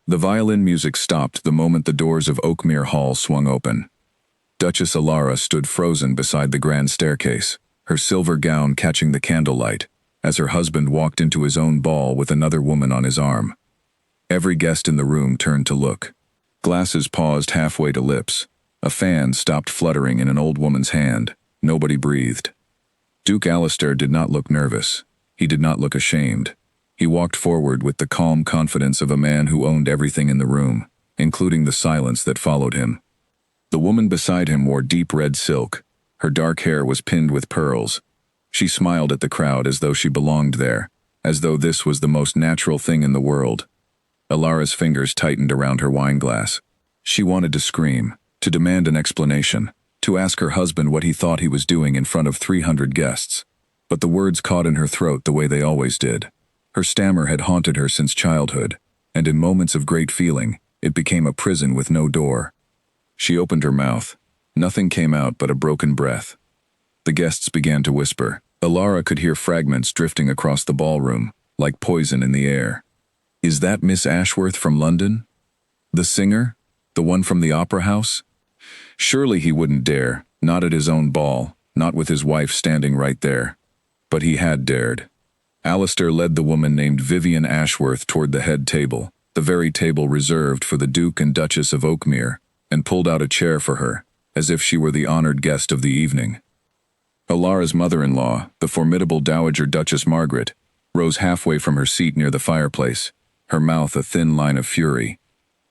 The violin music stopped the moment the doors of Oakmere Hall swung open. Duchess Alara stood frozen beside the grand staircase, her silver gown catching the candlelight, as her husband walked into his own ball with another woman on his arm. Every guest in the room turned to look. Glasses paused halfway to lips. A fan stopped fluttering in an old woman's hand. Nobody breathed. Duke Alistair did not look nervous. He did not look ashamed. He walked forward with the calm confidence of a man who owned everything in the room, including the silence that followed him. The woman beside him wore deep red silk. Her dark hair was pinned with pearls. She smiled at the crowd as though she belonged there, as though this was the most natural thing in the world. Alara's fingers tightened around her wine glass. She wanted to scream, to demand an explanation, to ask her husband what he thought he was doing in front of 300 guests. But the words caught in her throat the way they always did. Her stammer had haunted her since childhood, and in moments of great feeling, it became a prison with no door. She opened her mouth. Nothing came out but a broken breath. The guests began to whisper. Alara could hear fragments drifting across the ballroom, like poison in the air. "Is that Miss Ashworth from London? The singer? The one from the opera house?" Surely he wouldn't dare, not at his own ball, not with his wife standing right there. But he had dared. Alistair led the woman named Vivian Ashworth toward the head table, the very table reserved for the Duke and Duchess of Oakmere, and pulled out a chair for her, as if she were the honored guest of the evening. Alara's mother-in-law, the formidable Dowager Duchess Margaret, rose halfway from her seat near the fireplace, her mouth a thin line of fury.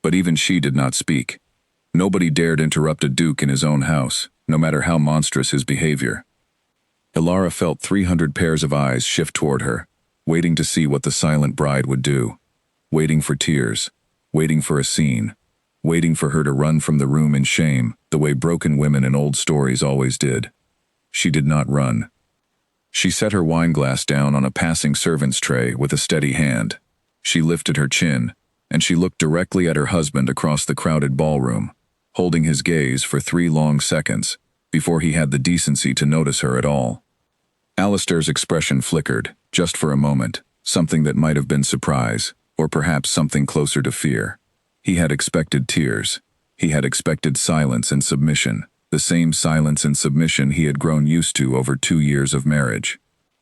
But even she did not speak. Nobody dared interrupt a duke in his own house, no matter how monstrous his behavior. Alara felt 300 pairs of eyes shift toward her, waiting to see what the silent bride would do. Waiting for tears, waiting for a scene, waiting for her to run from the room in shame, the way broken women in old stories always did. She did not run. She set her wineglass down on a passing servant's tray with a steady hand. She lifted her chin, and she looked directly at her husband across the crowded ballroom, holding his gaze for 3 long seconds, before he had the decency to notice her at all. Alistair's expression flickered, just for a moment, something that might have been surprise, or perhaps something closer to fear. He had expected tears. He had expected silence and submission, the same silence and submission he had grown used to over 2 years of marriage.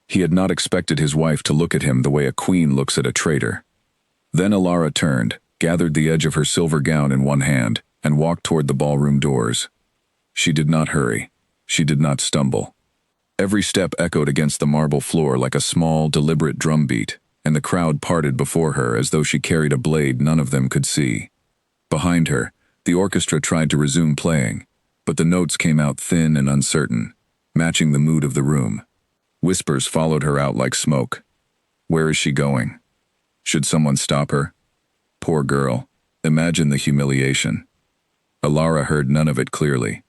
He had not expected his wife to look at him the way a queen looks at a traitor. Then Alara turned, gathered the edge of her silver gown in one hand, and walked toward the ballroom doors. She did not hurry. She did not stumble. Every step echoed against the marble floor like a small, deliberate drumbeat, and the crowd parted before her as though she carried a blade none of them could see. Behind her, the orchestra tried to resume playing, but the notes came out thin and uncertain, matching the mood of the room. Whispers followed her out like smoke. Where is she going? Should someone stop her? Poor girl. Imagine the humiliation. Alara heard none of it clearly.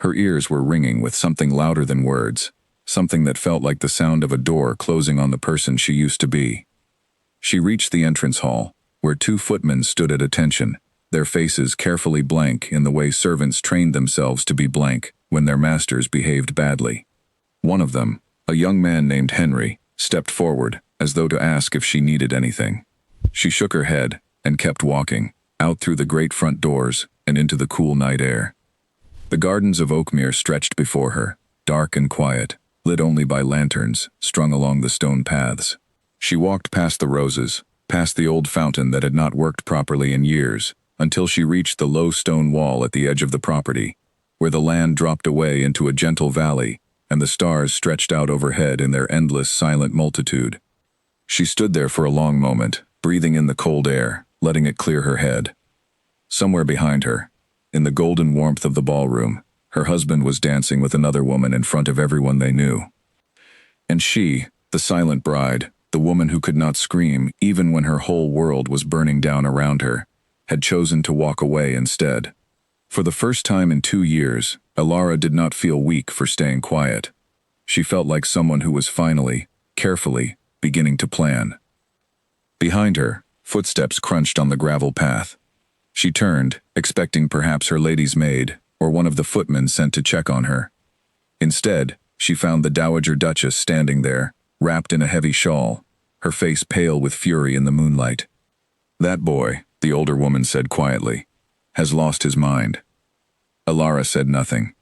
Her ears were ringing with something louder than words, something that felt like the sound of a door closing on the person she used to be. She reached the entrance hall, where 2 footmen stood at attention, their faces carefully blank in the way servants trained themselves to be blank when their masters behaved badly. One of them, a young man named Henry, stepped forward, as though to ask if she needed anything. She shook her head and kept walking, out through the great front doors and into the cool night air. The gardens of Oakmere stretched before her, dark and quiet, lit only by lanterns strung along the stone paths. She walked past the roses, past the old fountain that had not worked properly in years, until she reached the low stone wall at the edge of the property, where the land dropped away into a gentle valley and the stars stretched out overhead in their endless, silent multitude. She stood there for a long moment, breathing in the cold air, letting it clear her head. Somewhere behind her, in the golden warmth of the ballroom, her husband was dancing with another woman in front of everyone they knew. And she, the silent bride, the woman who could not scream even when her whole world was burning down around her, had chosen to walk away instead. For the first time in 2 years, Alara did not feel weak for staying quiet. She felt like someone who was finally, carefully, beginning to plan. Behind her, footsteps crunched on the gravel path. She turned, expecting perhaps her lady's maid or one of the footmen sent to check on her. Instead, she found the Dowager Duchess standing there, wrapped in a heavy shawl, her face pale with fury in the moonlight. That boy, the older woman said quietly. Has lost his mind. Alara said nothing.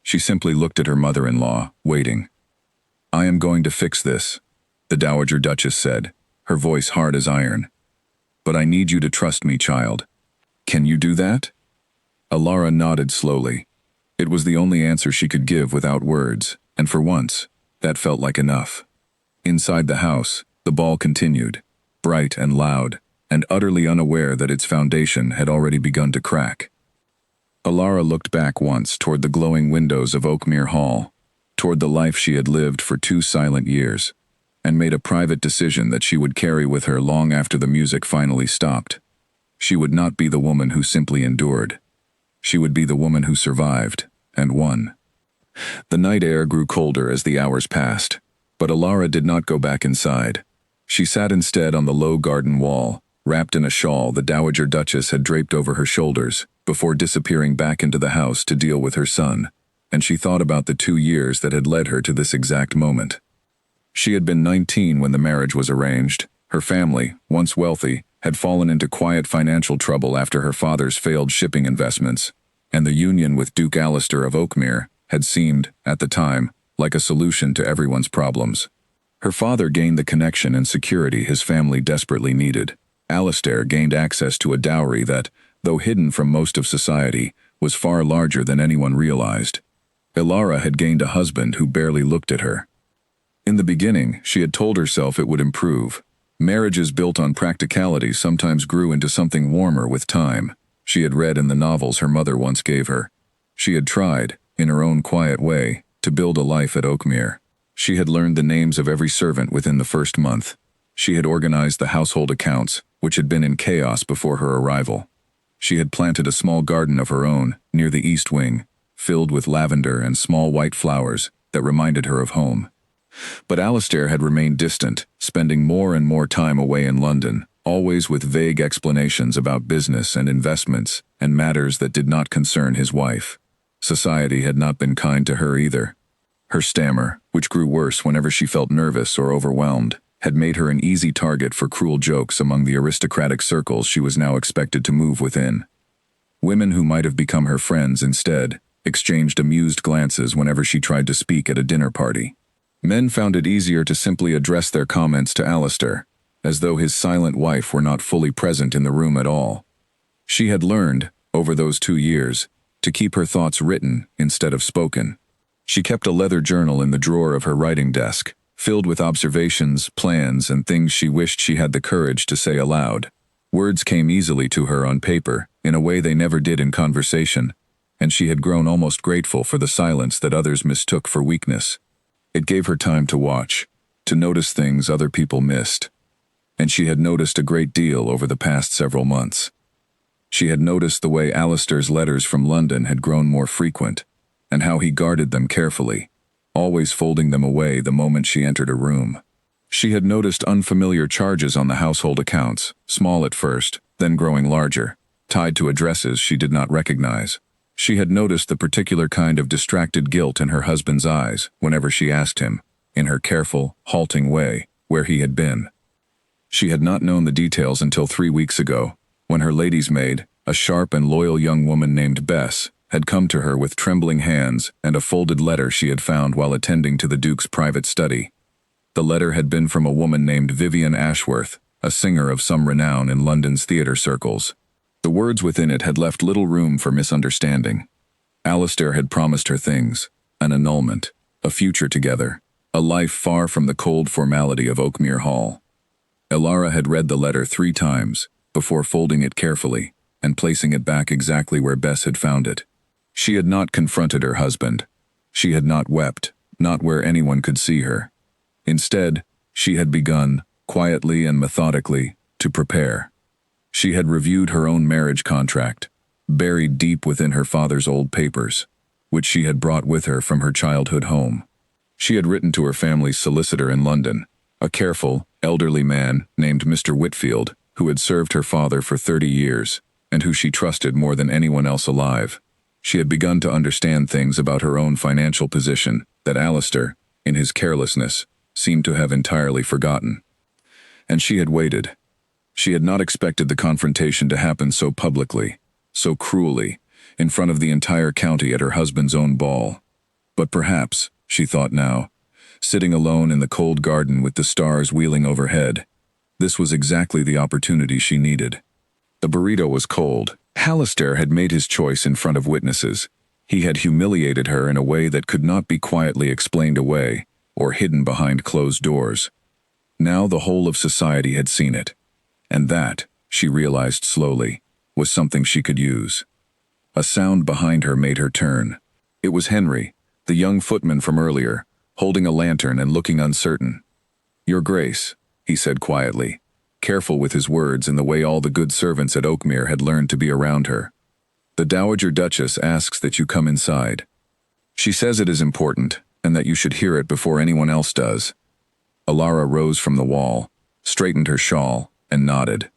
She simply looked at her mother-in-law, waiting. I am going to fix this, the Dowager Duchess said, her voice hard as iron. But I need you to trust me, child. Can you do that? Alara nodded slowly. It was the only answer she could give without words, and for once, that felt like enough. Inside the house, the ball continued, bright and loud, and utterly unaware that its foundation had already begun to crack. Alara looked back once toward the glowing windows of Oakmere Hall, toward the life she had lived for 2 silent years, and made a private decision that she would carry with her long after the music finally stopped. She would not be the woman who simply endured. She would be the woman who survived, and won. The night air grew colder as the hours passed, but Alara did not go back inside. She sat instead on the low garden wall, wrapped in a shawl the Dowager Duchess had draped over her shoulders, before disappearing back into the house to deal with her son, and she thought about the 2 years that had led her to this exact moment. She had been 19 when the marriage was arranged. Her family, once wealthy, had fallen into quiet financial trouble after her father's failed shipping investments, and the union with Duke Alistair of Oakmere had seemed, at the time, like a solution to everyone's problems. Her father gained the connection and security his family desperately needed. Alistair gained access to a dowry that, though hidden from most of society, was far larger than anyone realized. Alara had gained a husband who barely looked at her. In the beginning, she had told herself it would improve. Marriages built on practicality sometimes grew into something warmer with time. She had read in the novels her mother once gave her. She had tried, in her own quiet way, to build a life at Oakmere. She had learned the names of every servant within the first month. She had organized the household accounts, which had been in chaos before her arrival. She had planted a small garden of her own, near the east wing, filled with lavender and small white flowers that reminded her of home. But Alistair had remained distant, spending more and more time away in London, always with vague explanations about business and investments and matters that did not concern his wife. Society had not been kind to her either. Her stammer, which grew worse whenever she felt nervous or overwhelmed, had made her an easy target for cruel jokes among the aristocratic circles she was now expected to move within. Women who might have become her friends instead exchanged amused glances whenever she tried to speak at a dinner party. Men found it easier to simply address their comments to Alistair, as though his silent wife were not fully present in the room at all. She had learned, over those 2 years, to keep her thoughts written instead of spoken. She kept a leather journal in the drawer of her writing desk, filled with observations, plans, and things she wished she had the courage to say aloud. Words came easily to her on paper, in a way they never did in conversation, and she had grown almost grateful for the silence that others mistook for weakness. It gave her time to watch, to notice things other people missed. And she had noticed a great deal over the past several months. She had noticed the way Alistair's letters from London had grown more frequent, and how he guarded them carefully, always folding them away the moment she entered a room. She had noticed unfamiliar charges on the household accounts, small at first, then growing larger, tied to addresses she did not recognize. She had noticed the particular kind of distracted guilt in her husband's eyes whenever she asked him, in her careful, halting way, where he had been. She had not known the details until 3 weeks ago, when her lady's maid, a sharp and loyal young woman named Bess, had come to her with trembling hands and a folded letter she had found while attending to the Duke's private study. The letter had been from a woman named Vivian Ashworth, a singer of some renown in London's theatre circles. The words within it had left little room for misunderstanding. Alistair had promised her things, an annulment, a future together, a life far from the cold formality of Oakmere Hall. Alara had read the letter 3 times, before folding it carefully and placing it back exactly where Bess had found it. She had not confronted her husband. She had not wept, not where anyone could see her. Instead, she had begun, quietly and methodically, to prepare. She had reviewed her own marriage contract, buried deep within her father's old papers, which she had brought with her from her childhood home. She had written to her family's solicitor in London, a careful, elderly man named Mr. Whitfield, who had served her father for 30 years, and who she trusted more than anyone else alive. She had begun to understand things about her own financial position that Alistair, in his carelessness, seemed to have entirely forgotten. And she had waited. She had not expected the confrontation to happen so publicly, so cruelly, in front of the entire county at her husband's own ball. But perhaps, she thought now, sitting alone in the cold garden with the stars wheeling overhead, this was exactly the opportunity she needed. The burrito was cold. Hallister had made his choice in front of witnesses. He had humiliated her in a way that could not be quietly explained away or hidden behind closed doors. Now the whole of society had seen it. And that, she realized slowly, was something she could use. A sound behind her made her turn. It was Henry, the young footman from earlier, holding a lantern and looking uncertain. "Your Grace," he said quietly, careful with his words in the way all the good servants at Oakmere had learned to be around her. "The Dowager Duchess asks that you come inside. She says it is important, and that you should hear it before anyone else does." Alara rose from the wall, straightened her shawl, and nodded.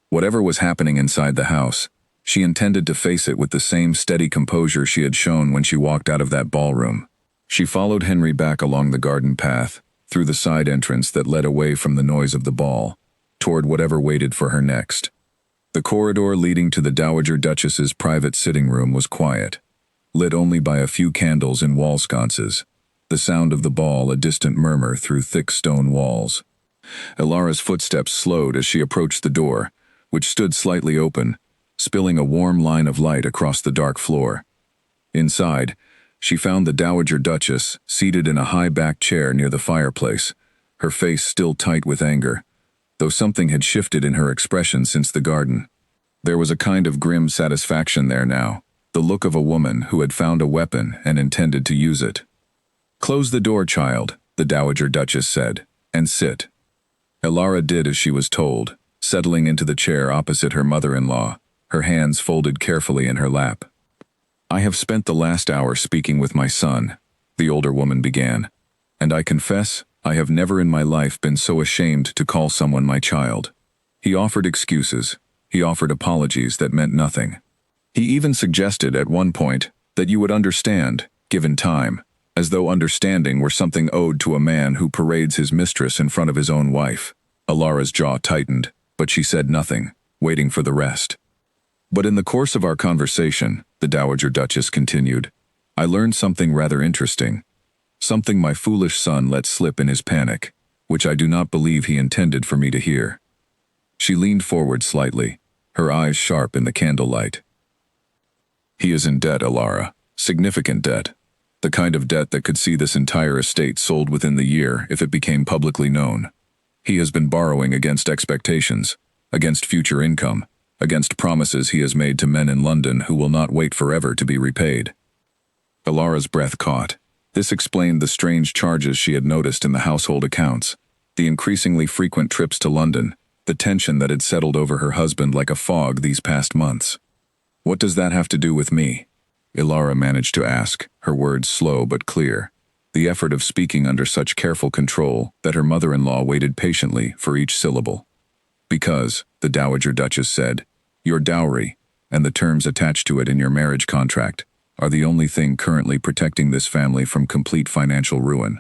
Whatever was happening inside the house, she intended to face it with the same steady composure she had shown when she walked out of that ballroom. She followed Henry back along the garden path, through the side entrance that led away from the noise of the ball, toward whatever waited for her next. The corridor leading to the Dowager Duchess's private sitting room was quiet, lit only by a few candles in wall sconces, the sound of the ball a distant murmur through thick stone walls. Alara's footsteps slowed as she approached the door, which stood slightly open, spilling a warm line of light across the dark floor. Inside, she found the Dowager Duchess seated in a high-backed chair near the fireplace, her face still tight with anger, though something had shifted in her expression since the garden. There was a kind of grim satisfaction there now, the look of a woman who had found a weapon and intended to use it. "Close the door, child," the Dowager Duchess said, "and sit." Alara did as she was told, settling into the chair opposite her mother-in-law, her hands folded carefully in her lap. "I have spent the last hour speaking with my son," the older woman began, "and I confess I have never in my life been so ashamed to call someone my child. He offered excuses, he offered apologies that meant nothing. He even suggested at one point that you would understand, given time, as though understanding were something owed to a man who parades his mistress in front of his own wife." Alara's jaw tightened, but she said nothing, waiting for the rest. "But in the course of our conversation," the Dowager Duchess continued, "I learned something rather interesting. Something my foolish son let slip in his panic, which I do not believe he intended for me to hear." She leaned forward slightly, her eyes sharp in the candlelight. "He is in debt, Alara. Significant debt. The kind of debt that could see this entire estate sold within the year if it became publicly known. He has been borrowing against expectations, against future income, against promises he has made to men in London who will not wait forever to be repaid." Alara's breath caught. This explained the strange charges she had noticed in the household accounts, the increasingly frequent trips to London, the tension that had settled over her husband like a fog these past months. "What does that have to do with me?" Alara managed to ask, her words slow but clear, the effort of speaking under such careful control that her mother-in-law waited patiently for each syllable. "Because," the Dowager Duchess said, "your dowry, and the terms attached to it in your marriage contract, are the only thing currently protecting this family from complete financial ruin.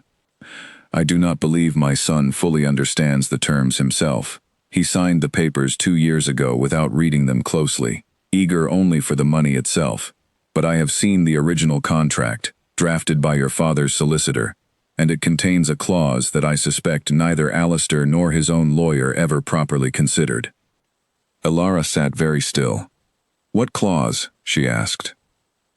I do not believe my son fully understands the terms himself. He signed the papers 2 years ago without reading them closely, eager only for the money itself. But I have seen the original contract, drafted by your father's solicitor, and it contains a clause that I suspect neither Alistair nor his own lawyer ever properly considered." Alara sat very still. "What clause?" she asked.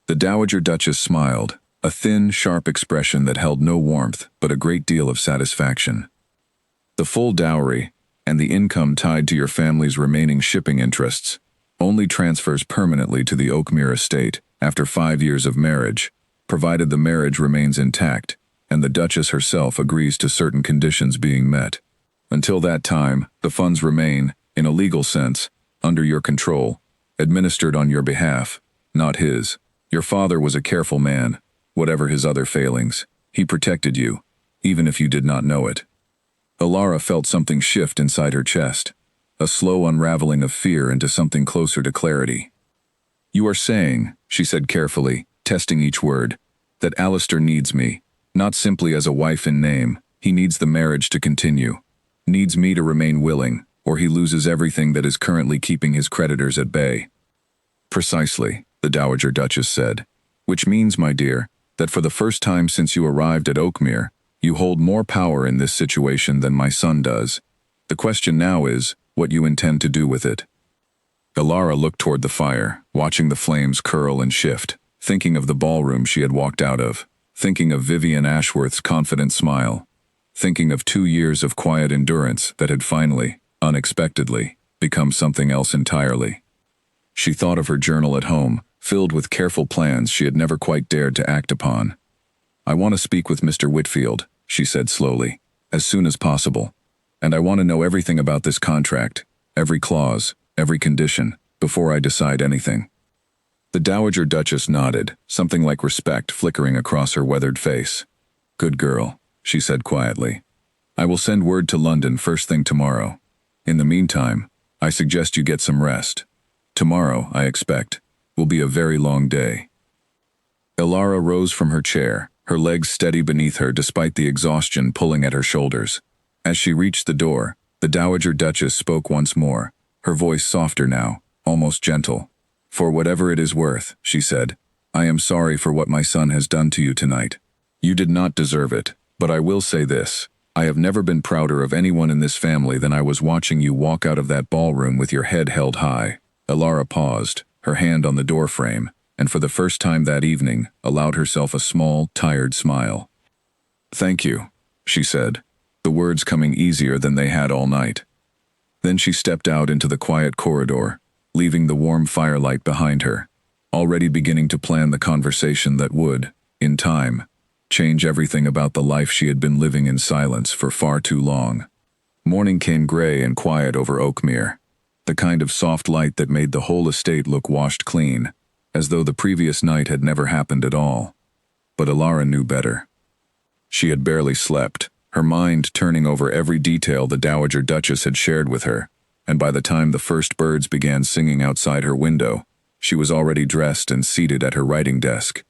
The Dowager Duchess smiled, a thin, sharp expression that held no warmth but a great deal of satisfaction. "The full dowry, and the income tied to your family's remaining shipping interests, only transfers permanently to the Oakmere estate after 5 years of marriage, provided the marriage remains intact and the Duchess herself agrees to certain conditions being met. Until that time, the funds remain, in a legal sense, under your control, administered on your behalf, not his. Your father was a careful man, whatever his other failings. He protected you, even if you did not know it." Alara felt something shift inside her chest, a slow unraveling of fear into something closer to clarity. "You are saying," she said carefully, testing each word, "that Alistair needs me, not simply as a wife in name. He needs the marriage to continue, needs me to remain willing, or he loses everything that is currently keeping his creditors at bay. Precisely, the Dowager Duchess said. Which means, my dear, that for the first time since you arrived at Oakmere, you hold more power in this situation than my son does. The question now is, what you intend to do with it. Alara looked toward the fire, watching the flames curl and shift, thinking of the ballroom she had walked out of, thinking of Vivian Ashworth's confident smile, thinking of 2 years of quiet endurance that had finally, unexpectedly, become something else entirely. She thought of her journal at home, filled with careful plans she had never quite dared to act upon. I want to speak with Mr. Whitfield, she said slowly, as soon as possible. And I want to know everything about this contract, every clause, every condition, before I decide anything. The Dowager Duchess nodded, something like respect flickering across her weathered face. Good girl, she said quietly. I will send word to London first thing tomorrow. In the meantime, I suggest you get some rest. Tomorrow, I expect, will be a very long day. Alara rose from her chair, her legs steady beneath her despite the exhaustion pulling at her shoulders. As she reached the door, the Dowager Duchess spoke once more, her voice softer now, almost gentle. For whatever it is worth, she said, I am sorry for what my son has done to you tonight. You did not deserve it, but I will say this. I have never been prouder of anyone in this family than I was watching you walk out of that ballroom with your head held high. Alara paused, her hand on the doorframe, and for the first time that evening, allowed herself a small, tired smile. Thank you, she said, the words coming easier than they had all night. Then she stepped out into the quiet corridor, leaving the warm firelight behind her, already beginning to plan the conversation that would, in time, change everything about the life she had been living in silence for far too long. Morning came gray and quiet over Oakmere, the kind of soft light that made the whole estate look washed clean, as though the previous night had never happened at all. But Alara knew better. She had barely slept, her mind turning over every detail the Dowager Duchess had shared with her, and by the time the first birds began singing outside her window, she was already dressed and seated at her writing desk.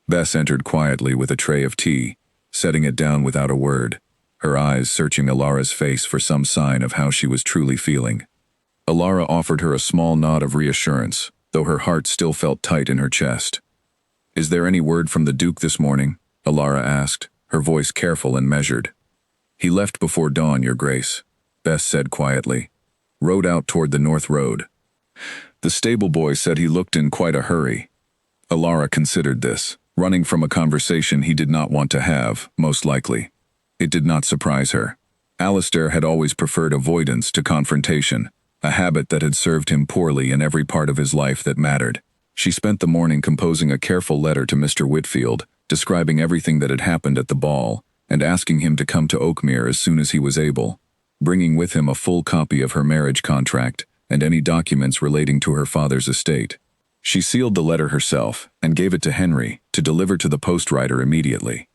Bess entered quietly with a tray of tea, setting it down without a word, her eyes searching Alara's face for some sign of how she was truly feeling. Alara offered her a small nod of reassurance, though her heart still felt tight in her chest. Is there any word from the Duke this morning? Alara asked, her voice careful and measured. He left before dawn, Your Grace, Bess said quietly. Rode out toward the North Road. The stable boy said he looked in quite a hurry. Alara considered this, running from a conversation he did not want to have, most likely. It did not surprise her. Alistair had always preferred avoidance to confrontation, a habit that had served him poorly in every part of his life that mattered. She spent the morning composing a careful letter to Mr. Whitfield, describing everything that had happened at the ball, and asking him to come to Oakmere as soon as he was able, bringing with him a full copy of her marriage contract and any documents relating to her father's estate. She sealed the letter herself and gave it to Henry to deliver to the postwriter immediately.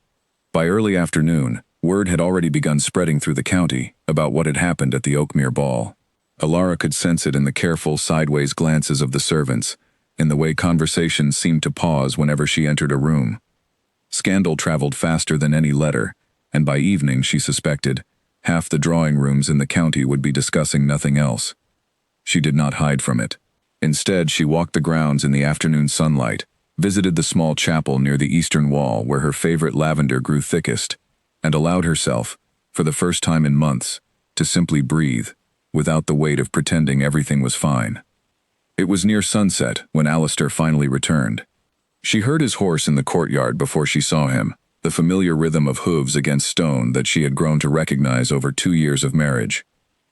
By early afternoon, word had already begun spreading through the county about what had happened at the Oakmere ball. Alara could sense it in the careful sideways glances of the servants, in the way conversations seemed to pause whenever she entered a room. Scandal traveled faster than any letter, and by evening, she suspected, half the drawing rooms in the county would be discussing nothing else. She did not hide from it. Instead, she walked the grounds in the afternoon sunlight, visited the small chapel near the eastern wall where her favorite lavender grew thickest, and allowed herself, for the first time in months, to simply breathe, without the weight of pretending everything was fine. It was near sunset when Alistair finally returned. She heard his horse in the courtyard before she saw him, the familiar rhythm of hooves against stone that she had grown to recognize over 2 years of marriage.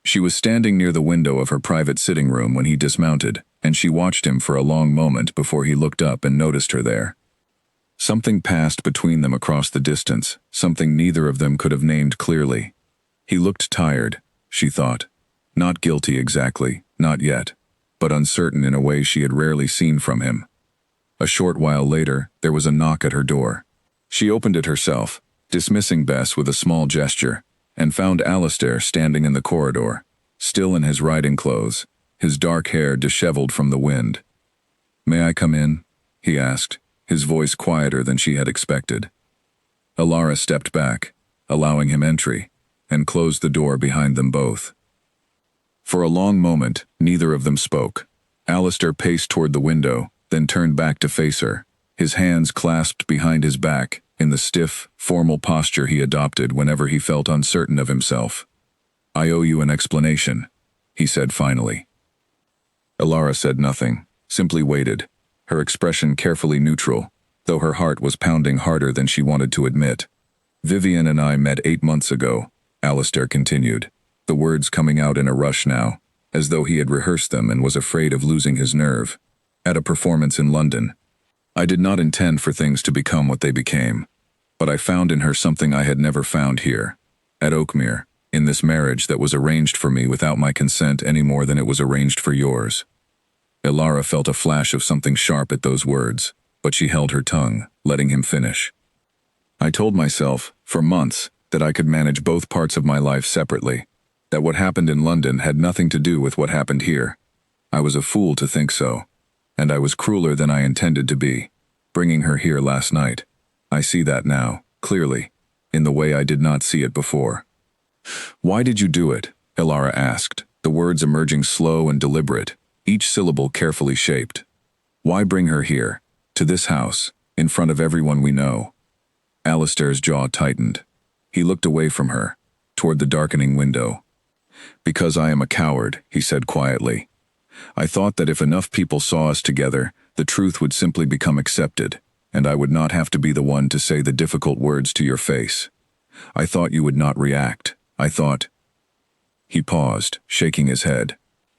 She was standing near the window of her private sitting room when he dismounted, and she watched him for a long moment before he looked up and noticed her there. Something passed between them across the distance, something neither of them could have named clearly. He looked tired, she thought. Not guilty exactly, not yet, but uncertain in a way she had rarely seen from him. A short while later, there was a knock at her door. She opened it herself, dismissing Bess with a small gesture, and found Alistair standing in the corridor, still in his riding clothes, his dark hair disheveled from the wind. "May I come in?" he asked, his voice quieter than she had expected. Alara stepped back, allowing him entry, and closed the door behind them both. For a long moment, neither of them spoke. Alistair paced toward the window, then turned back to face her, his hands clasped behind his back, in the stiff, formal posture he adopted whenever he felt uncertain of himself. "I owe you an explanation," he said finally. Elara said nothing, simply waited, her expression carefully neutral, though her heart was pounding harder than she wanted to admit. "Vivian and I met 8 months ago," Alistair continued, the words coming out in a rush now, as though he had rehearsed them and was afraid of losing his nerve. "At a performance in London. I did not intend for things to become what they became, but I found in her something I had never found here, at Oakmere, in this marriage that was arranged for me without my consent any more than it was arranged for yours." Elara felt a flash of something sharp at those words, but she held her tongue, letting him finish. "I told myself, for months, that I could manage both parts of my life separately, that what happened in London had nothing to do with what happened here. I was a fool to think so, and I was crueler than I intended to be, bringing her here last night. I see that now, clearly, in the way I did not see it before." "Why did you do it?" Elara asked, the words emerging slow and deliberate, each syllable carefully shaped. "Why bring her here, to this house, in front of everyone we know?" Alistair's jaw tightened. He looked away from her, toward the darkening window. "Because I am a coward," he said quietly. "I thought that if enough people saw us together, the truth would simply become accepted, and I would not have to be the one to say the difficult words to your face. I thought you would not react. I thought—" He paused, shaking his head.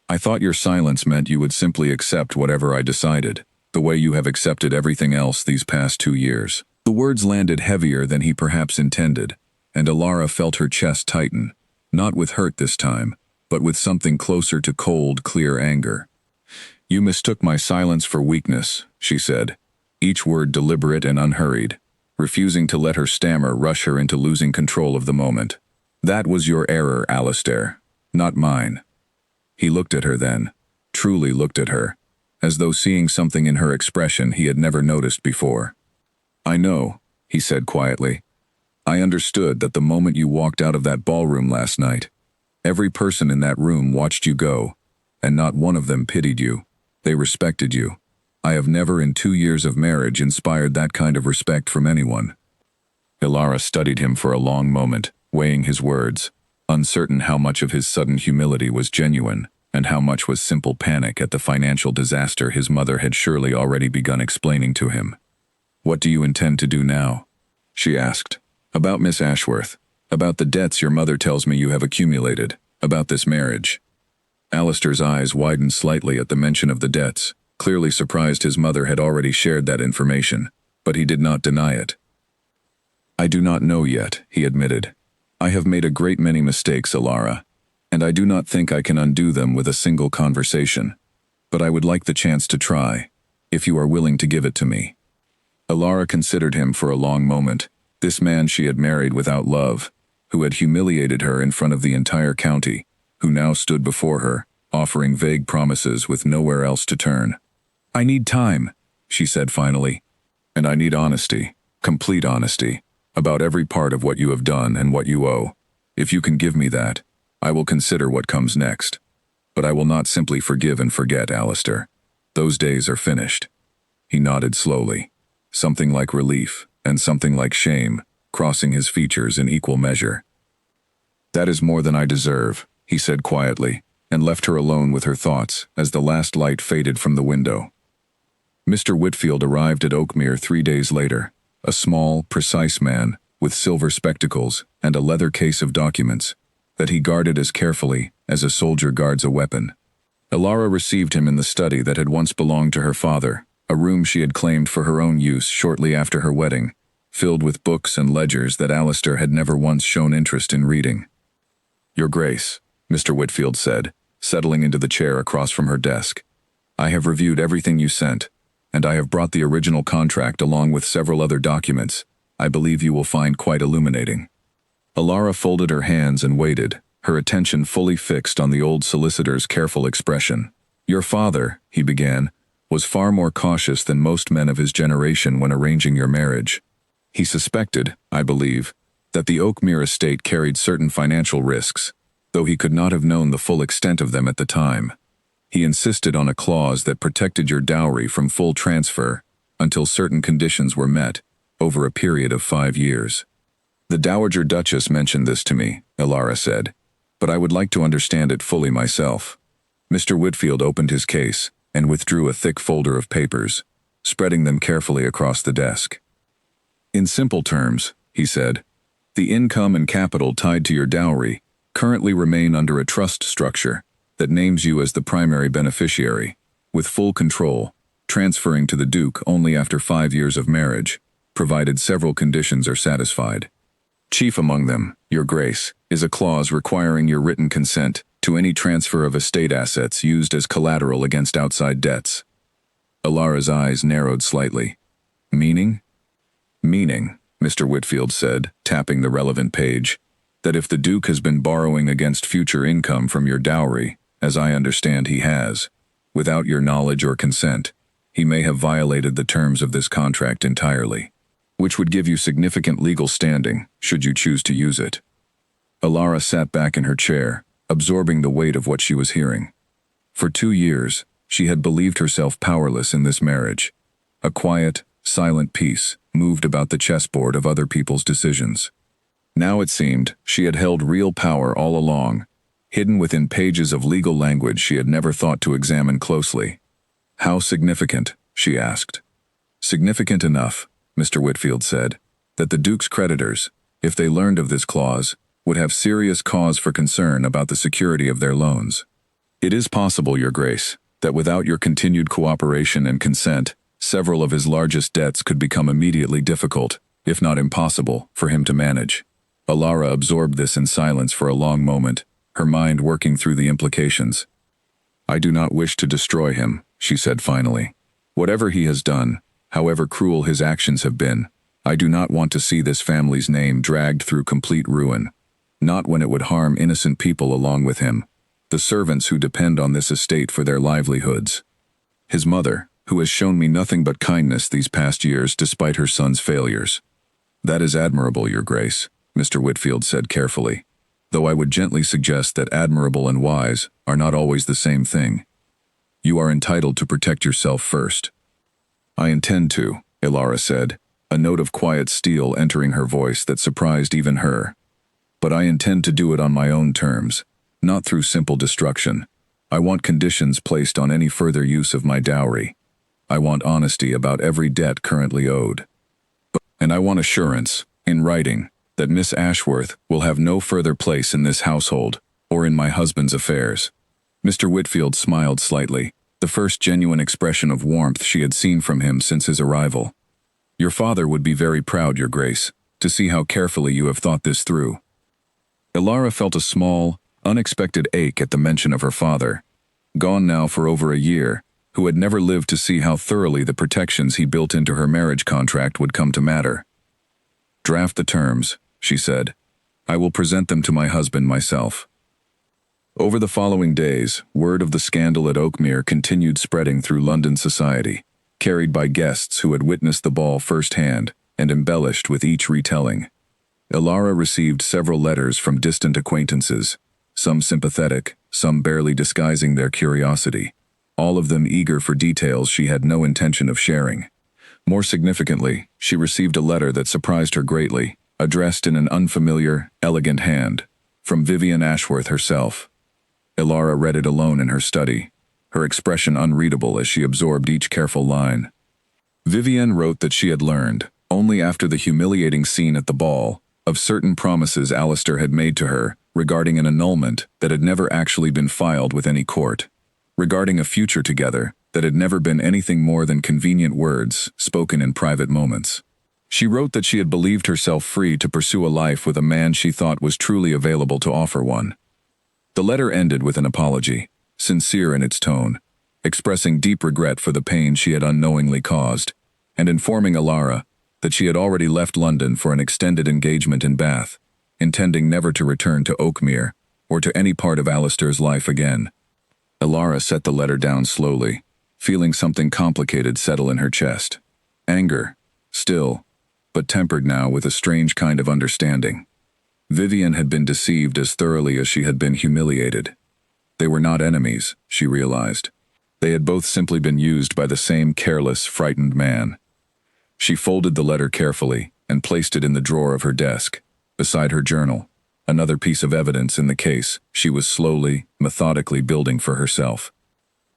"I thought your silence meant you would simply accept whatever I decided, the way you have accepted everything else these past 2 years." The words landed heavier than he perhaps intended, and Elara felt her chest tighten, not with hurt this time, but with something closer to cold, clear anger. "You mistook my silence for weakness," she said, each word deliberate and unhurried, refusing to let her stammer rush her into losing control of the moment. "That was your error, Alistair, not mine." He looked at her then, truly looked at her, as though seeing something in her expression he had never noticed before. "I know," he said quietly. "I understood that the moment you walked out of that ballroom last night, every person in that room watched you go, and not one of them pitied you. They respected you. I have never in 2 years of marriage inspired that kind of respect from anyone." Elara studied him for a long moment, weighing his words, uncertain how much of his sudden humility was genuine, and how much was simple panic at the financial disaster his mother had surely already begun explaining to him. "What do you intend to do now?" she asked. "About Miss Ashworth, about the debts your mother tells me you have accumulated, about this marriage." Alistair's eyes widened slightly at the mention of the debts, clearly surprised his mother had already shared that information, but he did not deny it. "I do not know yet," he admitted. "I have made a great many mistakes, Elara, and I do not think I can undo them with a single conversation. But I would like the chance to try, if you are willing to give it to me." Elara considered him for a long moment, this man she had married without love, who had humiliated her in front of the entire county, who now stood before her, offering vague promises with nowhere else to turn. "I need time," she said finally. "And I need honesty, complete honesty, about every part of what you have done and what you owe. If you can give me that, I will consider what comes next. But I will not simply forgive and forget, Alistair. Those days are finished." He nodded slowly, something like relief and something like shame, crossing his features in equal measure. "That is more than I deserve," he said quietly, and left her alone with her thoughts as the last light faded from the window. Mr. Whitfield arrived at Oakmere 3 days later, a small, precise man with silver spectacles and a leather case of documents that he guarded as carefully as a soldier guards a weapon. Elara received him in the study that had once belonged to her father, a room she had claimed for her own use shortly after her wedding, filled with books and ledgers that Alistair had never once shown interest in reading. "Your Grace," Mr. Whitfield said, settling into the chair across from her desk, "I have reviewed everything you sent, and I have brought the original contract along with several other documents I believe you will find quite illuminating." Elara folded her hands and waited, her attention fully fixed on the old solicitor's careful expression. "Your father," he began, "was far more cautious than most men of his generation when arranging your marriage. He suspected, I believe, that the Oakmere estate carried certain financial risks, though he could not have known the full extent of them at the time. He insisted on a clause that protected your dowry from full transfer until certain conditions were met, over a period of 5 years. The Dowager Duchess mentioned this to me, Elara said, but I would like to understand it fully myself. Mr. Whitfield opened his case and withdrew a thick folder of papers, spreading them carefully across the desk. In simple terms, he said, the income and capital tied to your dowry currently remain under a trust structure that names you as the primary beneficiary, with full control, transferring to the Duke only after 5 years of marriage, provided several conditions are satisfied. Chief among them, Your Grace, is a clause requiring your written consent to any transfer of estate assets used as collateral against outside debts. Elara's eyes narrowed slightly. Meaning? Meaning, Mr. Whitfield said, tapping the relevant page, that if the Duke has been borrowing against future income from your dowry, as I understand he has, without your knowledge or consent, he may have violated the terms of this contract entirely, which would give you significant legal standing should you choose to use it. Elara sat back in her chair, absorbing the weight of what she was hearing. For 2 years, she had believed herself powerless in this marriage. A quiet, silent peace moved about the chessboard of other people's decisions. Now it seemed she had held real power all along, hidden within pages of legal language she had never thought to examine closely. How significant? She asked. Significant enough, Mr. Whitfield said, that the Duke's creditors, if they learned of this clause, would have serious cause for concern about the security of their loans. It is possible, Your Grace, that without your continued cooperation and consent, several of his largest debts could become immediately difficult, if not impossible, for him to manage. Elara absorbed this in silence for a long moment, her mind working through the implications. I do not wish to destroy him, she said finally. Whatever he has done, however cruel his actions have been, I do not want to see this family's name dragged through complete ruin, not when it would harm innocent people along with him, the servants who depend on this estate for their livelihoods. His mother, who has shown me nothing but kindness these past years despite her son's failures. That is admirable, Your Grace, Mr. Whitfield said carefully, though I would gently suggest that admirable and wise are not always the same thing. You are entitled to protect yourself first. I intend to, Elara said, a note of quiet steel entering her voice that surprised even her. But I intend to do it on my own terms, not through simple destruction. I want conditions placed on any further use of my dowry. I want honesty about every debt currently owed. And I want assurance, in writing, that Miss Ashworth will have no further place in this household, or in my husband's affairs. Mr. Whitfield smiled slightly, the first genuine expression of warmth she had seen from him since his arrival. Your father would be very proud, Your Grace, to see how carefully you have thought this through. Elara felt a small, unexpected ache at the mention of her father, gone now for over a year, who had never lived to see how thoroughly the protections he built into her marriage contract would come to matter. Draft the terms, she said. I will present them to my husband myself. Over the following days, word of the scandal at Oakmere continued spreading through London society, carried by guests who had witnessed the ball firsthand and embellished with each retelling. Elara received several letters from distant acquaintances, some sympathetic, some barely disguising their curiosity, all of them eager for details she had no intention of sharing. More significantly, she received a letter that surprised her greatly, addressed in an unfamiliar, elegant hand, from Vivian Ashworth herself. Elara read it alone in her study, her expression unreadable as she absorbed each careful line. Vivian wrote that she had learned, only after the humiliating scene at the ball, of certain promises Alistair had made to her regarding an annulment that had never actually been filed with any court, regarding a future together that had never been anything more than convenient words spoken in private moments. She wrote that she had believed herself free to pursue a life with a man she thought was truly available to offer one. The letter ended with an apology, sincere in its tone, expressing deep regret for the pain she had unknowingly caused, and informing Elara that she had already left London for an extended engagement in Bath, intending never to return to Oakmere or to any part of Alistair's life again. Elara set the letter down slowly, feeling something complicated settle in her chest. Anger, still, but tempered now with a strange kind of understanding. Vivian had been deceived as thoroughly as she had been humiliated. They were not enemies, she realized. They had both simply been used by the same careless, frightened man. She folded the letter carefully and placed it in the drawer of her desk, beside her journal, another piece of evidence in the case she was slowly, methodically building for herself.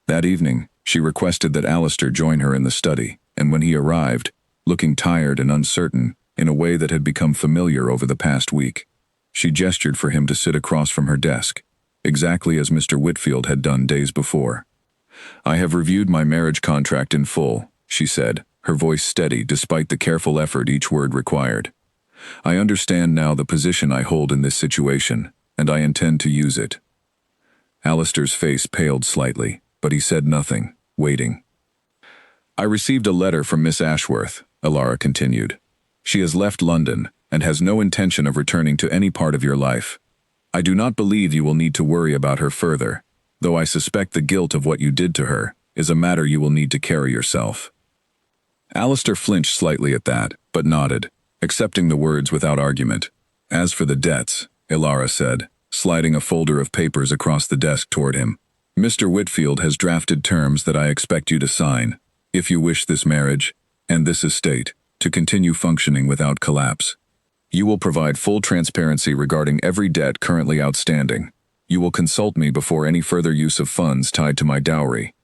That evening, she requested that Alistair join her in the study, and when he arrived, looking tired and uncertain, in a way that had become familiar over the past week, she gestured for him to sit across from her desk, exactly as Mr. Whitfield had done days before. "I have reviewed my marriage contract in full," she said, her voice steady despite the careful effort each word required. "I understand now the position I hold in this situation, and I intend to use it." Alistair's face paled slightly, but he said nothing, waiting. "I received a letter from Miss Ashworth," Alara continued. "She has left London and has no intention of returning to any part of your life. I do not believe you will need to worry about her further, though I suspect the guilt of what you did to her is a matter you will need to carry yourself." Alistair flinched slightly at that, but nodded, accepting the words without argument. "As for the debts," Alara said, sliding a folder of papers across the desk toward him, "Mr. Whitfield has drafted terms that I expect you to sign, if you wish this marriage, and this estate, to continue functioning without collapse. You will provide full transparency regarding every debt currently outstanding. You will consult me before any further use of funds tied to my dowry,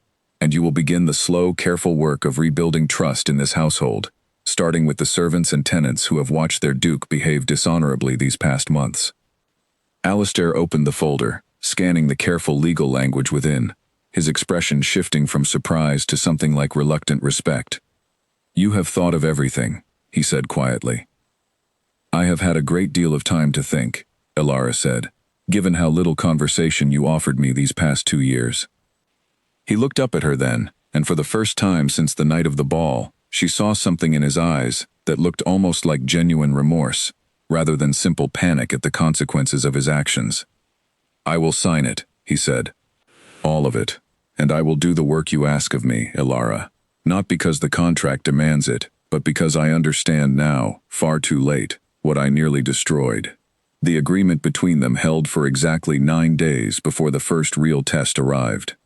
and you will begin the slow, careful work of rebuilding trust in this household, starting with the servants and tenants who have watched their Duke behave dishonorably these past months." Alistair opened the folder, scanning the careful legal language within, his expression shifting from surprise to something like reluctant respect. "You have thought of everything," he said quietly. "I have had a great deal of time to think," Alara said, "given how little conversation you offered me these past 2 years." He looked up at her then, and for the first time since the night of the ball, she saw something in his eyes that looked almost like genuine remorse, rather than simple panic at the consequences of his actions. "I will sign it," he said. "All of it, and I will do the work you ask of me, Alara, not because the contract demands it, but because I understand now, far too late, what I nearly destroyed." The agreement between them held for exactly 9 days before the first real test arrived.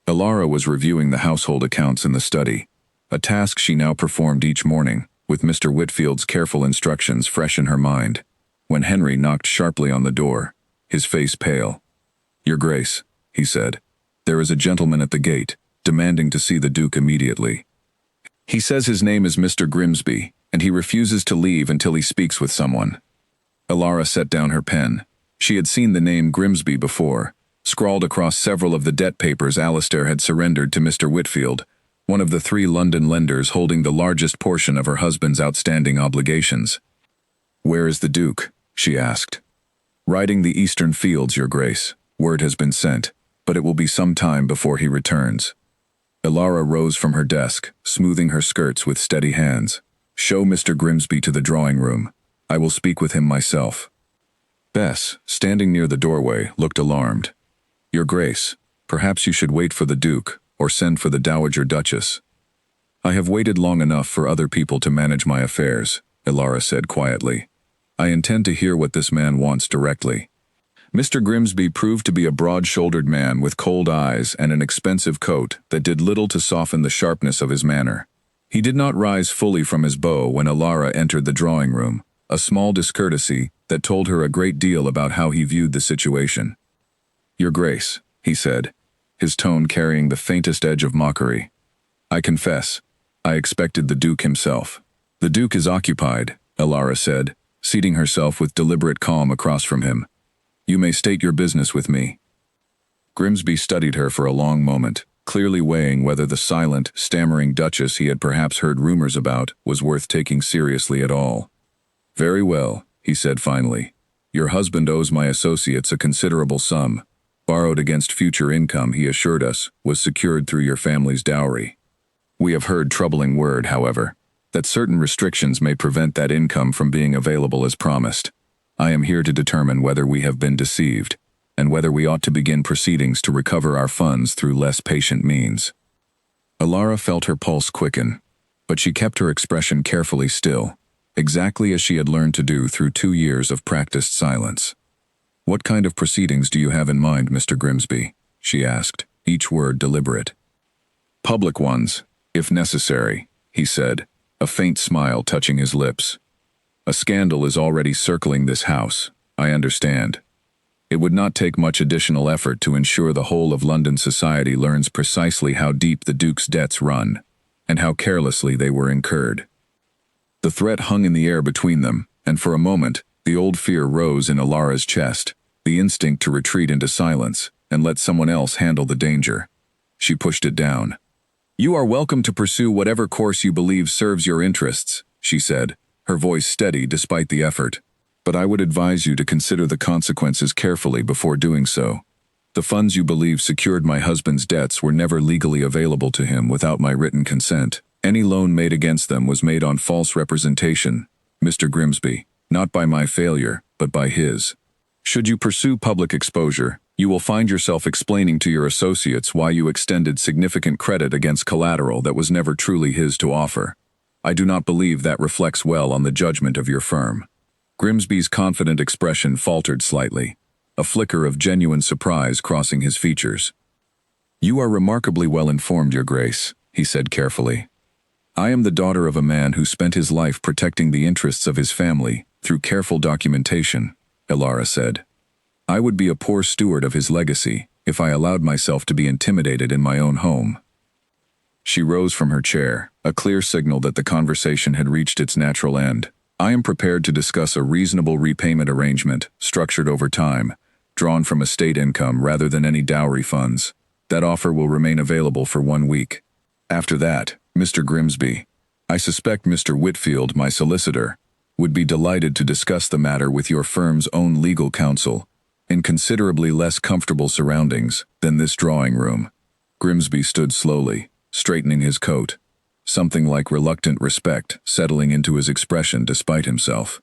Alara was reviewing the household accounts in the study, a task she now performed each morning, with Mr. Whitfield's careful instructions fresh in her mind, when Henry knocked sharply on the door, his face pale. "Your Grace," he said, "there is a gentleman at the gate, demanding to see the Duke immediately. He says his name is Mr. Grimsby, and he refuses to leave until he speaks with someone." Alara set down her pen. She had seen the name Grimsby before, scrawled across several of the debt papers Alistair had surrendered to Mr. Whitfield, one of the 3 London lenders holding the largest portion of her husband's outstanding obligations. "Where is the Duke?" she asked. "Riding the eastern fields, Your Grace. Word has been sent, but it will be some time before he returns." Alara rose from her desk, smoothing her skirts with steady hands. "Show Mr. Grimsby to the drawing room. I will speak with him myself." Bess, standing near the doorway, looked alarmed. "Your Grace, perhaps you should wait for the Duke, or send for the Dowager Duchess." "I have waited long enough for other people to manage my affairs," Alara said quietly. "I intend to hear what this man wants directly." Mr. Grimsby proved to be a broad-shouldered man with cold eyes and an expensive coat that did little to soften the sharpness of his manner. He did not rise fully from his bow when Alara entered the drawing room, a small discourtesy that told her a great deal about how he viewed the situation. "Your Grace," he said, his tone carrying the faintest edge of mockery. "I confess, I expected the Duke himself." "The Duke is occupied," Alara said, seating herself with deliberate calm across from him. "You may state your business with me." Grimsby studied her for a long moment, clearly weighing whether the silent, stammering Duchess he had perhaps heard rumors about was worth taking seriously at all. "Very well," he said finally. "Your husband owes my associates a considerable sum, borrowed against future income he assured us was secured through your family's dowry. We have heard troubling word, however, that certain restrictions may prevent that income from being available as promised. I am here to determine whether we have been deceived, and whether we ought to begin proceedings to recover our funds through less patient means." Alara felt her pulse quicken, but she kept her expression carefully still. exactly as she had learned to do through 2 years of practiced silence. "What kind of proceedings do you have in mind, Mr. Grimsby?" she asked, each word deliberate. "Public ones, if necessary," he said, a faint smile touching his lips. "A scandal is already circling this house, I understand. It would not take much additional effort to ensure the whole of London society learns precisely how deep the Duke's debts run, and how carelessly they were incurred." The threat hung in the air between them, and for a moment, the old fear rose in Alara's chest, the instinct to retreat into silence and let someone else handle the danger. She pushed it down. "You are welcome to pursue whatever course you believe serves your interests," she said, her voice steady despite the effort. "But I would advise you to consider the consequences carefully before doing so. The funds you believe secured my husband's debts were never legally available to him without my written consent. Any loan made against them was made on false representation, Mr. Grimsby, not by my failure, but by his. Should you pursue public exposure, you will find yourself explaining to your associates why you extended significant credit against collateral that was never truly his to offer. I do not believe that reflects well on the judgment of your firm." Grimsby's confident expression faltered slightly, a flicker of genuine surprise crossing his features. "You are remarkably well informed, Your Grace," he said carefully. "I am the daughter of a man who spent his life protecting the interests of his family through careful documentation," Alara said. "I would be a poor steward of his legacy if I allowed myself to be intimidated in my own home." She rose from her chair, a clear signal that the conversation had reached its natural end. "I am prepared to discuss a reasonable repayment arrangement, structured over time, drawn from estate income rather than any dowry funds. That offer will remain available for 1 week. After that, Mr. Grimsby, I suspect Mr. Whitfield, my solicitor, would be delighted to discuss the matter with your firm's own legal counsel, in considerably less comfortable surroundings than this drawing room." Grimsby stood slowly, straightening his coat, something like reluctant respect settling into his expression despite himself.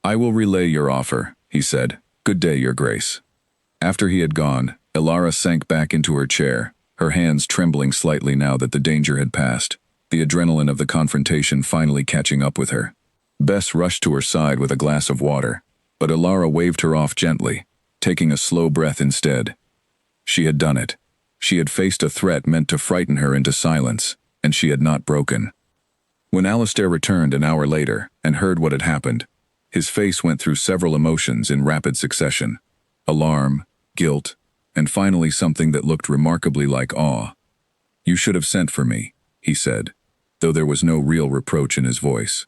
"I will relay your offer," he said. "Good day, Your Grace." After he had gone, Alara sank back into her chair, her hands trembling slightly now that the danger had passed, the adrenaline of the confrontation finally catching up with her. Bess rushed to her side with a glass of water, but Alara waved her off gently, taking a slow breath instead. She had done it. She had faced a threat meant to frighten her into silence, and she had not broken. When Alistair returned an hour later and heard what had happened, his face went through several emotions in rapid succession: alarm, guilt, and finally something that looked remarkably like awe. "You should have sent for me," he said, though there was no real reproach in his voice.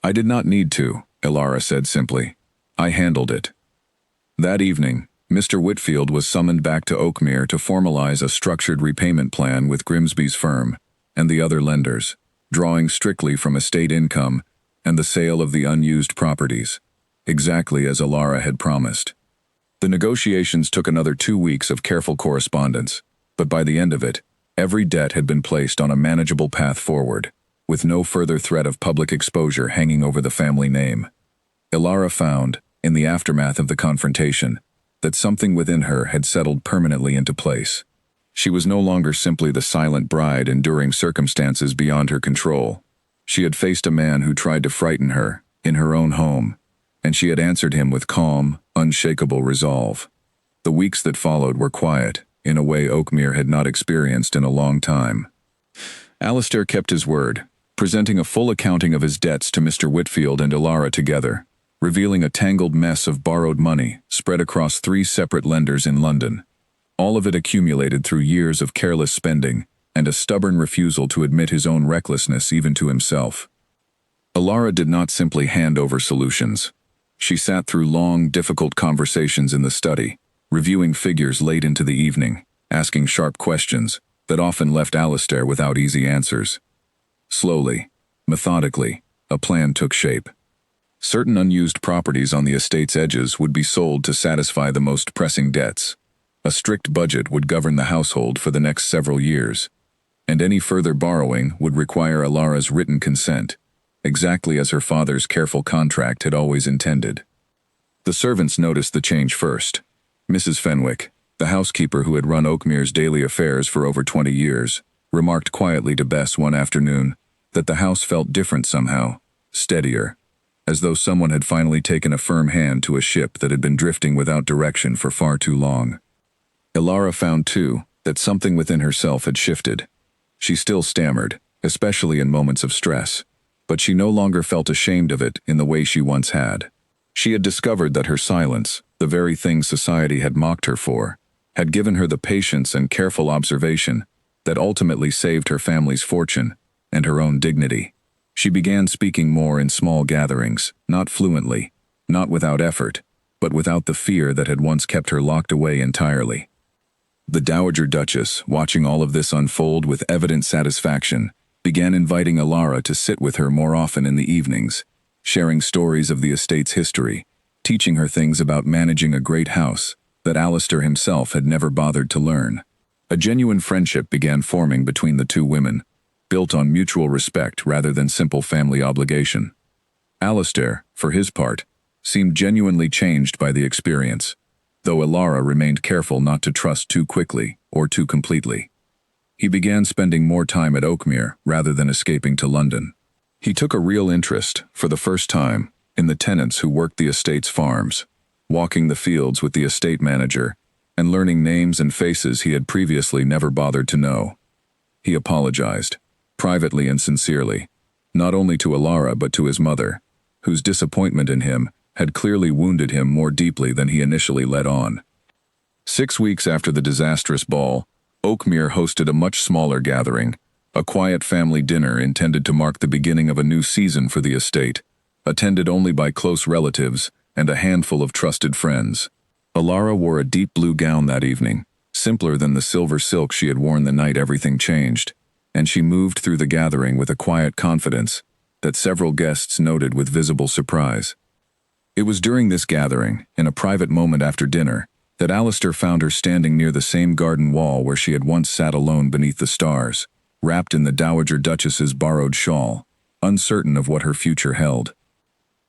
"I did not need to," Alara said simply. "I handled it." That evening, Mr. Whitfield was summoned back to Oakmere to formalize a structured repayment plan with Grimsby's firm and the other lenders, drawing strictly from estate income and the sale of the unused properties, exactly as Alara had promised. The negotiations took another 2 weeks of careful correspondence, but by the end of it, every debt had been placed on a manageable path forward, with no further threat of public exposure hanging over the family name. Alara found, in the aftermath of the confrontation, that something within her had settled permanently into place. She was no longer simply the silent bride enduring circumstances beyond her control. She had faced a man who tried to frighten her, in her own home, and she had answered him with calm, unshakable resolve. The weeks that followed were quiet, in a way Oakmere had not experienced in a long time. Alistair kept his word, presenting a full accounting of his debts to Mr. Whitfield and Alara together, revealing a tangled mess of borrowed money spread across 3 separate lenders in London. All of it accumulated through years of careless spending and a stubborn refusal to admit his own recklessness even to himself. Alara did not simply hand over solutions. She sat through long, difficult conversations in the study, reviewing figures late into the evening, asking sharp questions that often left Alistair without easy answers. Slowly, methodically, a plan took shape. Certain unused properties on the estate's edges would be sold to satisfy the most pressing debts. A strict budget would govern the household for the next several years, and any further borrowing would require Alara's written consent, exactly as her father's careful contract had always intended. The servants noticed the change first. Mrs. Fenwick, the housekeeper who had run Oakmere's daily affairs for over 20 years, remarked quietly to Bess one afternoon that the house felt different somehow, steadier, as though someone had finally taken a firm hand to a ship that had been drifting without direction for far too long. Ilara found, too, that something within herself had shifted. She still stammered, especially in moments of stress, but she no longer felt ashamed of it in the way she once had. She had discovered that her silence, the very thing society had mocked her for, had given her the patience and careful observation that ultimately saved her family's fortune and her own dignity. She began speaking more in small gatherings, not fluently, not without effort, but without the fear that had once kept her locked away entirely. The Dowager Duchess, watching all of this unfold with evident satisfaction, began inviting Ilara to sit with her more often in the evenings, sharing stories of the estate's history, teaching her things about managing a great house that Alistair himself had never bothered to learn. A genuine friendship began forming between the two women, built on mutual respect rather than simple family obligation. Alistair, for his part, seemed genuinely changed by the experience, though Ilara remained careful not to trust too quickly or too completely. He began spending more time at Oakmere rather than escaping to London. He took a real interest, for the first time, in the tenants who worked the estate's farms, walking the fields with the estate manager, and learning names and faces he had previously never bothered to know. He apologized, privately and sincerely, not only to Ilara but to his mother, whose disappointment in him had clearly wounded him more deeply than he initially let on. 6 weeks after the disastrous ball, Oakmere hosted a much smaller gathering, a quiet family dinner intended to mark the beginning of a new season for the estate, attended only by close relatives and a handful of trusted friends. Ilara wore a deep blue gown that evening, simpler than the silver silk she had worn the night everything changed, and she moved through the gathering with a quiet confidence that several guests noted with visible surprise. It was during this gathering, in a private moment after dinner, that Alistair found her standing near the same garden wall where she had once sat alone beneath the stars, wrapped in the Dowager Duchess's borrowed shawl, uncertain of what her future held.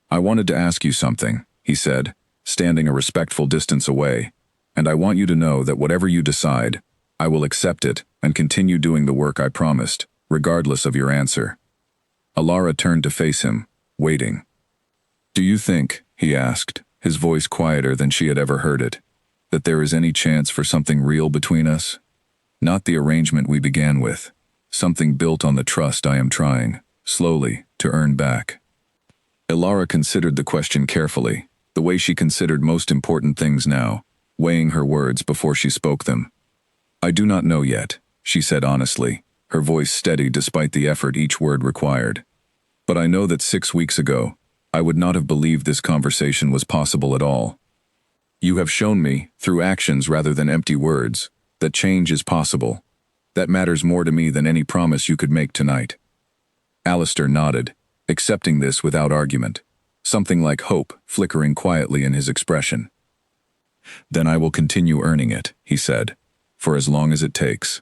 "I wanted to ask you something," he said, standing a respectful distance away, "and I want you to know that whatever you decide, I will accept it and continue doing the work I promised, regardless of your answer." Ilara turned to face him, waiting. "Do you think," he asked, his voice quieter than she had ever heard it, "that there is any chance for something real between us? Not the arrangement we began with. Something built on the trust I am trying, slowly, to earn back." Ilara considered the question carefully, the way she considered most important things now, weighing her words before she spoke them. "I do not know yet," she said honestly, her voice steady despite the effort each word required. "But I know that 6 weeks ago, I would not have believed this conversation was possible at all. You have shown me, through actions rather than empty words, that change is possible. That matters more to me than any promise you could make tonight." Alistair nodded, accepting this without argument, something like hope flickering quietly in his expression. "Then I will continue earning it," he said, "for as long as it takes."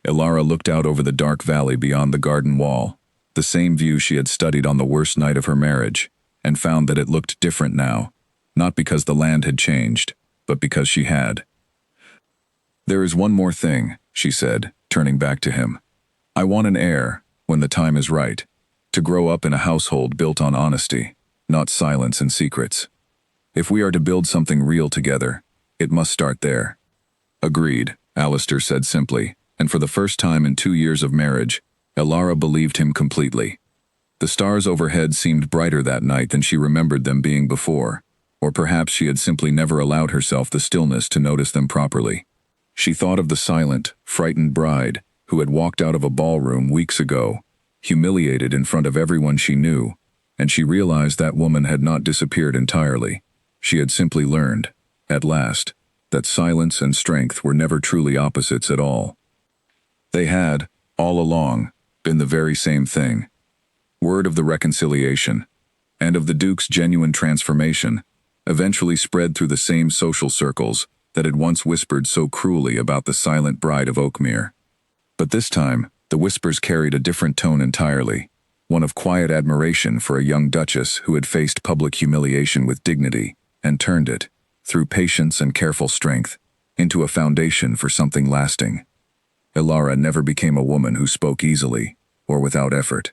Ilara looked out over the dark valley beyond the garden wall, the same view she had studied on the worst night of her marriage, and found that it looked different now, not because the land had changed, but because she had. "There is one more thing," she said, turning back to him. "I want an heir, when the time is right, to grow up in a household built on honesty, not silence and secrets. If we are to build something real together, it must start there." "Agreed," Alistair said simply, and for the first time in 2 years of marriage, Ilara believed him completely. The stars overhead seemed brighter that night than she remembered them being before, or perhaps she had simply never allowed herself the stillness to notice them properly. She thought of the silent, frightened bride who had walked out of a ballroom weeks ago, humiliated in front of everyone she knew, and she realized that woman had not disappeared entirely. She had simply learned, at last, that silence and strength were never truly opposites at all. They had, all along, been the very same thing. Word of the reconciliation, and of the Duke's genuine transformation, eventually spread through the same social circles that had once whispered so cruelly about the silent bride of Oakmere. But this time, the whispers carried a different tone entirely, one of quiet admiration for a young duchess who had faced public humiliation with dignity and turned it, through patience and careful strength, into a foundation for something lasting. Ilara never became a woman who spoke easily or without effort.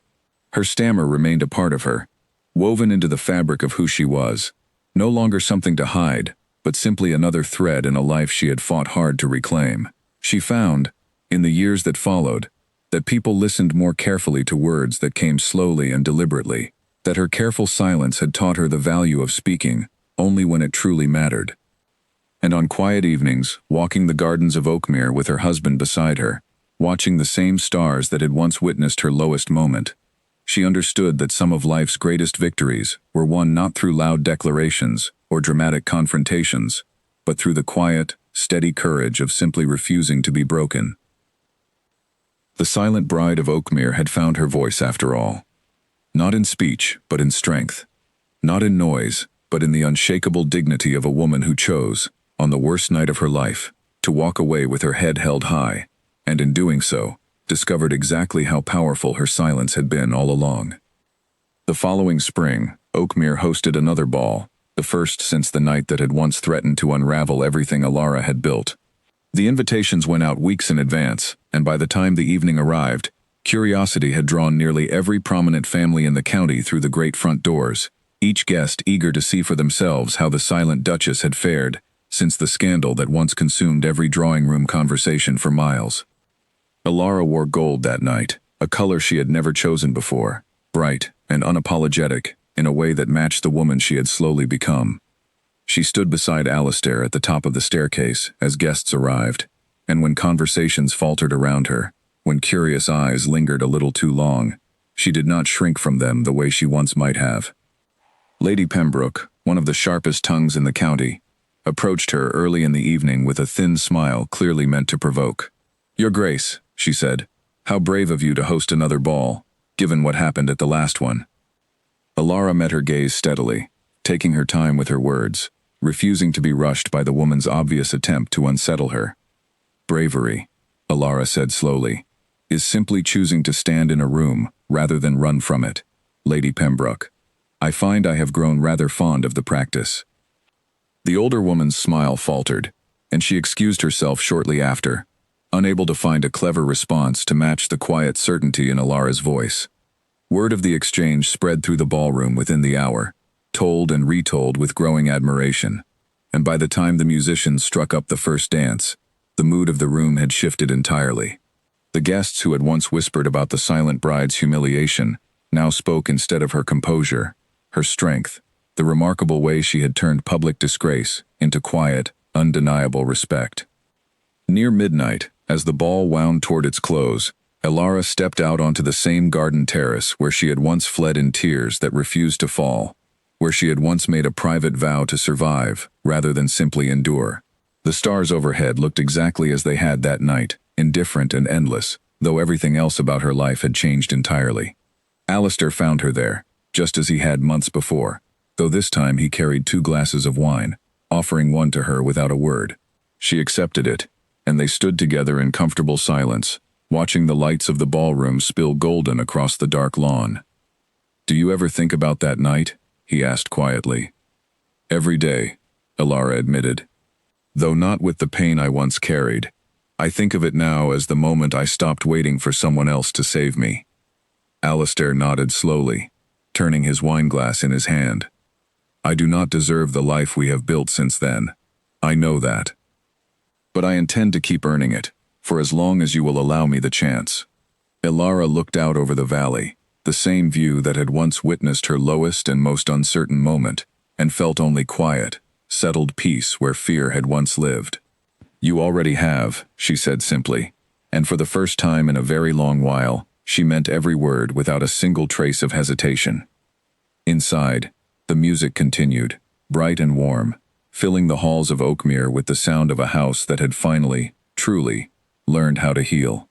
Her stammer remained a part of her, woven into the fabric of who she was, no longer something to hide, but simply another thread in a life she had fought hard to reclaim. She found, in the years that followed, that people listened more carefully to words that came slowly and deliberately, that her careful silence had taught her the value of speaking only when it truly mattered. And on quiet evenings, walking the gardens of Oakmere with her husband beside her, watching the same stars that had once witnessed her lowest moment, she understood that some of life's greatest victories were won not through loud declarations or dramatic confrontations, but through the quiet, steady courage of simply refusing to be broken. The silent bride of Oakmere had found her voice after all. Not in speech, but in strength. Not in noise, but in the unshakable dignity of a woman who chose, on the worst night of her life, to walk away with her head held high, and in doing so, discovered exactly how powerful her silence had been all along. The following spring, Oakmere hosted another ball, the first since the night that had once threatened to unravel everything Alara had built. The invitations went out weeks in advance, and by the time the evening arrived, curiosity had drawn nearly every prominent family in the county through the great front doors, each guest eager to see for themselves how the silent Duchess had fared since the scandal that once consumed every drawing room conversation for miles. Alara wore gold that night, a color she had never chosen before, bright and unapologetic in a way that matched the woman she had slowly become. She stood beside Alistair at the top of the staircase as guests arrived, and when conversations faltered around her, when curious eyes lingered a little too long, she did not shrink from them the way she once might have. Lady Pembroke, one of the sharpest tongues in the county, approached her early in the evening with a thin smile clearly meant to provoke. "Your Grace," she said, "how brave of you to host another ball, given what happened at the last one." Alara met her gaze steadily, taking her time with her words, refusing to be rushed by the woman's obvious attempt to unsettle her. "Bravery," Alara said slowly, "is simply choosing to stand in a room rather than run from it, Lady Pembroke. I find I have grown rather fond of the practice." The older woman's smile faltered, and she excused herself shortly after, unable to find a clever response to match the quiet certainty in Alara's voice. Word of the exchange spread through the ballroom within the hour, told and retold with growing admiration, and by the time the musicians struck up the first dance, the mood of the room had shifted entirely. The guests who had once whispered about the silent bride's humiliation now spoke instead of her composure, her strength, the remarkable way she had turned public disgrace into quiet, undeniable respect. Near midnight, as the ball wound toward its close, Alara stepped out onto the same garden terrace where she had once fled in tears that refused to fall, where she had once made a private vow to survive rather than simply endure. The stars overhead looked exactly as they had that night, indifferent and endless, though everything else about her life had changed entirely. Alistair found her there, just as he had months before, though this time he carried 2 glasses of wine, offering one to her without a word. She accepted it, and they stood together in comfortable silence, watching the lights of the ballroom spill golden across the dark lawn. "Do you ever think about that night?" he asked quietly. "Every day," Alara admitted. "Though not with the pain I once carried. I think of it now as the moment I stopped waiting for someone else to save me." Alistair nodded slowly, turning his wineglass in his hand. "I do not deserve the life we have built since then. I know that. But I intend to keep earning it, for as long as you will allow me the chance." Alara looked out over the valley, the same view that had once witnessed her lowest and most uncertain moment, and felt only quiet, settled peace where fear had once lived. "You already have," she said simply, and for the first time in a very long while, she meant every word without a single trace of hesitation. Inside, the music continued, bright and warm, filling the halls of Oakmere with the sound of a house that had finally, truly, learned how to heal.